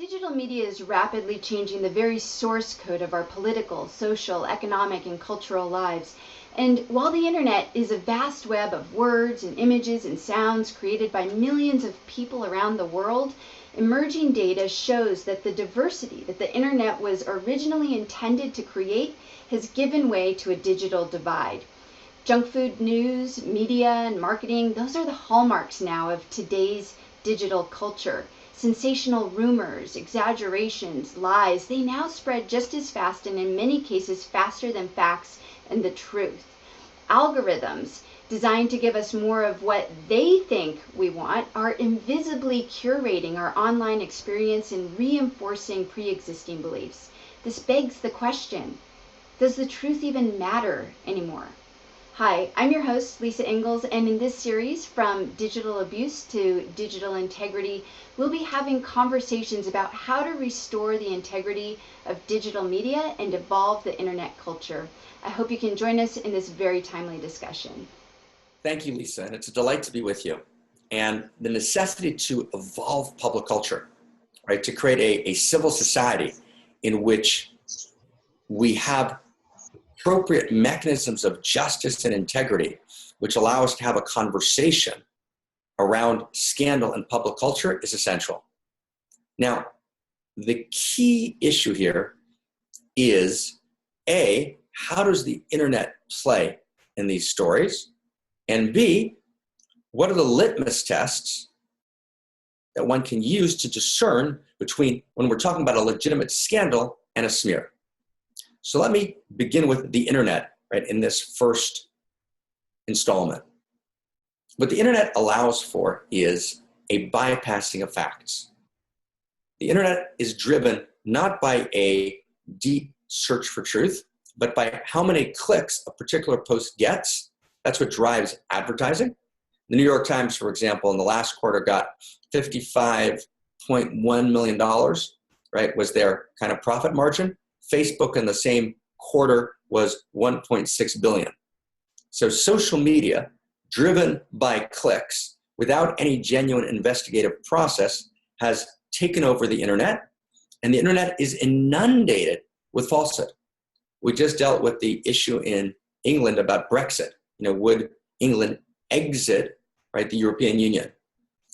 Digital media is rapidly changing the very source code of our political, social, economic, and cultural lives. And while the internet is a vast web of words and images and sounds created by millions of people around the world, emerging data shows that the diversity that the internet was originally intended to create has given way to a digital divide. Junk food news, media, and marketing, those are the hallmarks now of today's digital culture. Sensational rumors, exaggerations, lies, they now spread just as fast and in many cases faster than facts and the truth. Algorithms designed to give us more of what they think we want are invisibly curating our online experience and reinforcing pre-existing beliefs. This begs the question, does the truth even matter anymore? Hi, I'm your host, Lisa Ingalls, and in this series, From Digital Abuse to Digital Integrity, we'll be having conversations about how to restore the integrity of digital media and evolve the internet culture. I hope you can join us in this very timely discussion. Thank you, Lisa, and it's a delight to be with you. And the necessity to evolve public culture, right, to create a civil society in which we have appropriate mechanisms of justice and integrity, which allow us to have a conversation around scandal and public culture, is essential. Now, the key issue here is, A, how does the internet play in these stories? And B, what are the litmus tests that one can use to discern between when we're talking about a legitimate scandal and a smear? So let me begin with the internet, right, in this first installment. What the internet allows for is a bypassing of facts. The internet is driven not by a deep search for truth, but by how many clicks a particular post gets. That's what drives advertising. The New York Times, for example, in the last quarter got $55.1 million, right, was their kind of profit margin. Facebook in the same quarter was 1.6 billion. So social media, driven by clicks, without any genuine investigative process, has taken over the internet, and the internet is inundated with falsehood. We just dealt with the issue in England about Brexit. Would England exit, right, the European Union?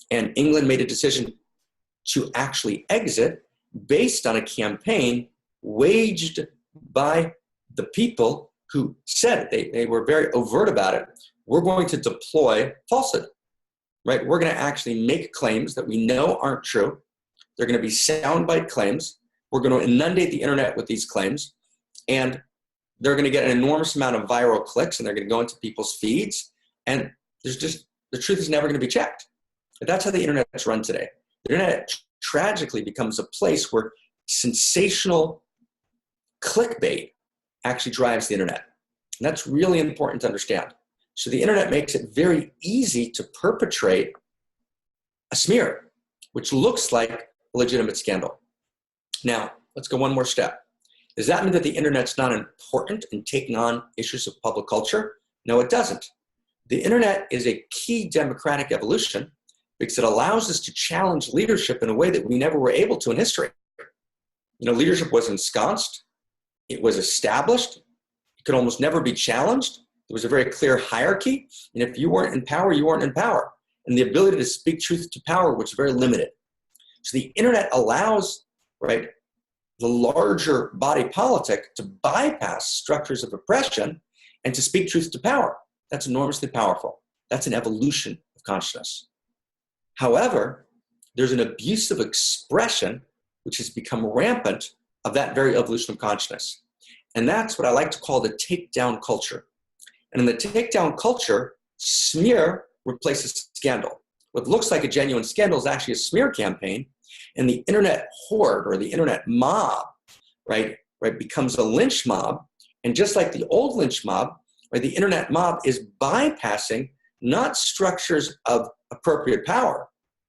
And England made a decision to actually exit based on a campaign waged by the people who said it. They were very overt about it. We're going to deploy falsehood, right? We're going to actually make claims that we know aren't true. They're going to be soundbite claims. We're going to inundate the internet with these claims, and they're going to get an enormous amount of viral clicks, and they're going to go into people's feeds, and the truth is never going to be checked. But that's how the internet's run today. The internet tragically becomes a place where sensational clickbait actually drives the internet. And that's really important to understand. So the internet makes it very easy to perpetrate a smear, which looks like a legitimate scandal. Now, let's go one more step. Does that mean that the internet's not important in taking on issues of public culture? No, it doesn't. The internet is a key democratic evolution because it allows us to challenge leadership in a way that we never were able to in history. Leadership was ensconced. It was established. It could almost never be challenged. There was a very clear hierarchy. And if you weren't in power, you weren't in power. And the ability to speak truth to power was very limited. So the internet allows, right, the larger body politic to bypass structures of oppression and to speak truth to power. That's enormously powerful. That's an evolution of consciousness. However, there's an abuse of expression which has become rampant of that very evolution of consciousness. And that's what I like to call the takedown culture. And in the takedown culture, smear replaces scandal. What looks like a genuine scandal is actually a smear campaign, and the internet horde or the internet mob, right, becomes a lynch mob. And just like the old lynch mob, right, the internet mob is bypassing not structures of appropriate power,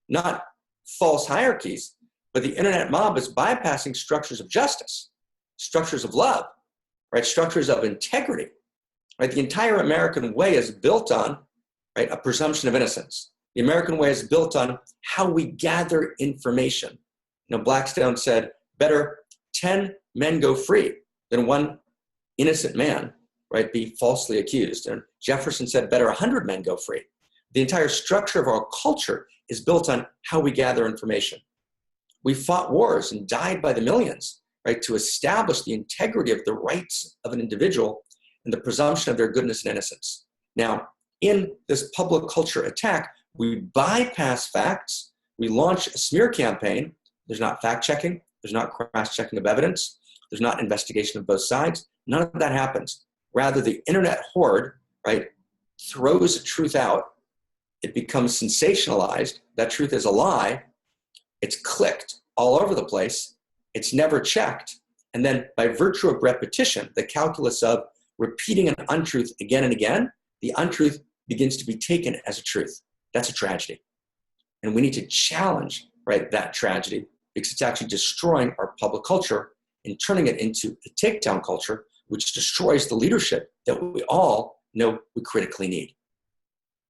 not false hierarchies, but the internet mob is bypassing structures of justice, structures of love, right, structures of integrity. Right? The entire American way is built on, right, a presumption of innocence. The American way is built on how we gather information, Blackstone said, better 10 men go free than one innocent man, right, be falsely accused. And Jefferson said, better 100 men go free. The entire structure of our culture is built on how we gather information. We fought wars and died by the millions, right, to establish the integrity of the rights of an individual and the presumption of their goodness and innocence. Now, in this public culture attack, we bypass facts. We launch a smear campaign. There's not fact-checking. There's not cross-checking of evidence. There's not investigation of both sides. None of that happens. Rather, the internet horde, right, throws truth out. It becomes sensationalized. That truth is a lie. It's clicked all over the place. It's never checked. And then by virtue of repetition, the calculus of repeating an untruth again and again, the untruth begins to be taken as a truth. That's a tragedy. And we need to challenge, right, that tragedy, because it's actually destroying our public culture and turning it into a takedown culture, which destroys the leadership that we all know we critically need.